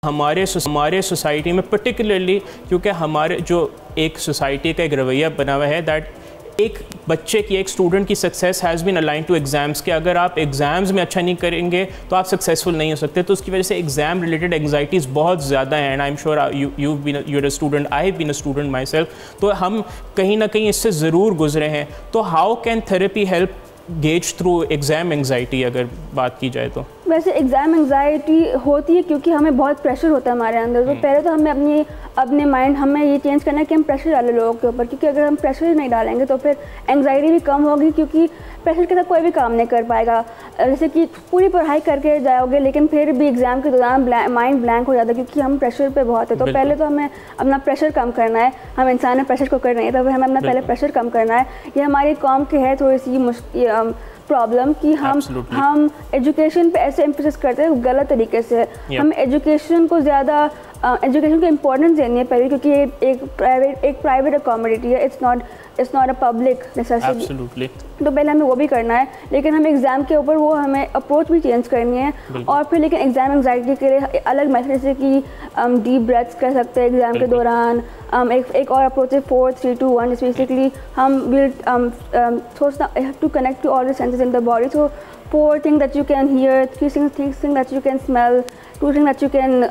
हमारे सोसाइटी में पर्टिकुलरली, क्योंकि हमारे जो एक सोसाइटी का एक रवैया बना हुआ है दैट एक बच्चे की, एक स्टूडेंट की success has been align to exams, कि अगर आप एग्ज़ाम्स में अच्छा नहीं करेंगे तो आप सक्सेसफुल नहीं हो सकते। तो उसकी वजह से एग्ज़ाम रिलेटेड एंग्जाइटीज़ बहुत ज़्यादा हैं and I am sure you're a student, I have been a student myself. तो हम कहीं ना कहीं इससे ज़रूर गुजरे हैं। तो how can therapy help gauge through exam anxiety, अगर बात की जाए तो? वैसे एग्ज़ाम एंग्जाइटी होती है क्योंकि हमें बहुत प्रेशर होता है हमारे अंदर। तो पहले तो हमें अपने माइंड हमें ये चेंज करना है कि हम प्रेशर डालें लोगों के ऊपर, क्योंकि अगर हम प्रेशर नहीं डालेंगे तो फिर एंग्जाइटी भी कम होगी, क्योंकि प्रेशर के साथ कोई भी काम नहीं कर पाएगा। जैसे कि पूरी पढ़ाई करके जाओगे लेकिन फिर भी एग्ज़ाम के दौरान माइंड ब्लैंक हो जाता है क्योंकि हम प्रेशर पे बहुत है। तो पहले तो हमें अपना प्रेशर कम करना है। हम इंसान में प्रेशर को कर नहीं है, तो हमें अपना पहले प्रेशर कम करना है। ये हमारी कौम की है थोड़ी सी प्रॉब्लम कि हम एजुकेशन पे ऐसे एम्फेसिस करते हैं गलत तरीके से। हम एजुकेशन को ज़्यादा एजुकेशन को इम्पोर्टेंस देनी है पहले, क्योंकि ये एक प्राइवेट अकोमोडिटी है, it's not a public necessity. तो पहले हमें वो भी करना है, लेकिन हमें एग्ज़ाम के ऊपर वो हमें अप्रोच भी चेंज करनी है। और फिर लेकिन एग्ज़ाम एंग्जाइटी के लिए अलग मेथड, जैसे कि डीप ब्रेथ्स कर सकते हैं एग्ज़ाम के दौरान। एक और अप्रोच है 4 3 2 1, बेसिकली हम विल थोड़ा to connect to all the senses in the body. So 4 things that you can hear, 3 things that you can smell, 2 things that you can